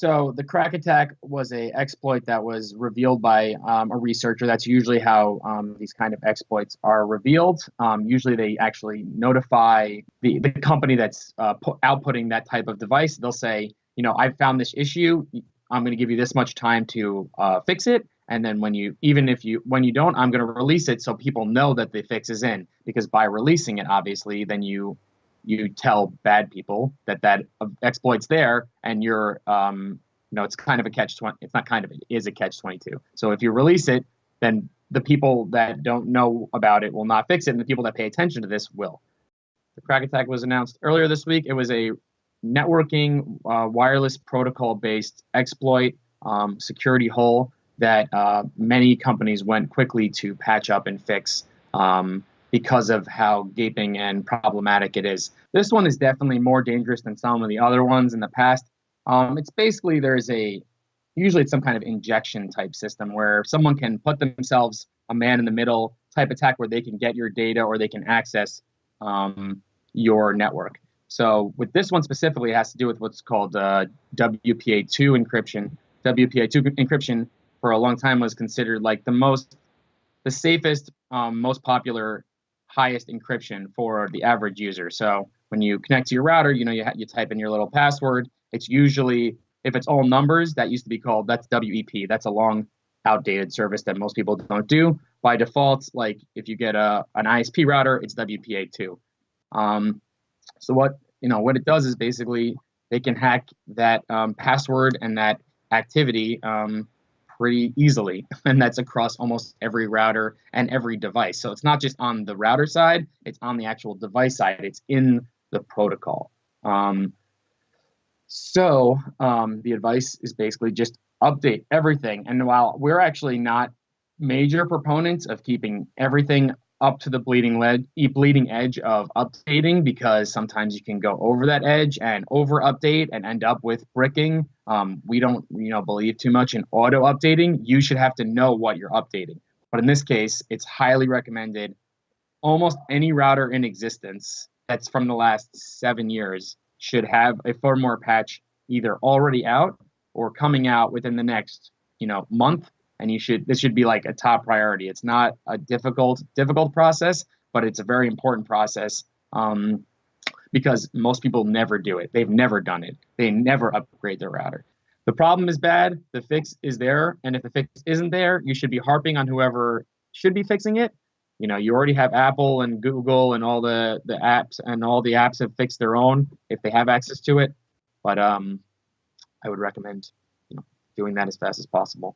So the crack attack was a exploit that was revealed by a researcher. That's usually how these kind of exploits are revealed. Usually they actually notify the company that's outputting that type of device. They'll say, I found this issue. I'm going to give you this much time to fix it. And then when you don't, I'm going to release it so people know that the fix is in. Because by releasing it, obviously, then you tell bad people that exploit's there, and you're it's kind of a catch-20. It's not kind of, it is a catch-22. So if you release it, then the people that don't know about it will not fix it, and the people that pay attention to this will. The crack attack was announced earlier this week. It was a networking wireless protocol-based exploit security hole that many companies went quickly to patch up and fix because of how gaping and problematic it is. This one is definitely more dangerous than some of the other ones in the past. It's basically, usually it's some kind of injection type system where someone can put themselves a man in the middle type attack where they can get your data or they can access your network. So with this one specifically, it has to do with what's called WPA2 encryption. WPA2 encryption for a long time was considered like the safest, most popular, highest encryption for the average user. So when you connect to your router, you type in your little password. It's usually, if it's all numbers, that's WEP. That's a long, outdated service that most people don't do. By default, like if you get an ISP router, it's WPA2. So what it does is basically they can hack that password and that activity pretty easily, and that's across almost every router and every device. So it's not just on the router side, it's on the actual device side. It's in the protocol. So the advice is basically just update everything. And while we're actually not major proponents of keeping everything up to the bleeding edge of updating, because sometimes you can go over that edge and over update and end up with bricking. We don't believe too much in auto updating. You should have to know what you're updating. But in this case, it's highly recommended. Almost any router in existence that's from the last 7 years should have a firmware patch either already out or coming out within the next month. And this should be like a top priority. It's not a difficult process, but it's a very important process because most people never do it. They've never done it. They never upgrade their router. The problem is bad. The fix is there. And if the fix isn't there, you should be harping on whoever should be fixing it. You already have Apple and Google and all the apps, and all the apps have fixed their own if they have access to it. But I would recommend doing that as fast as possible.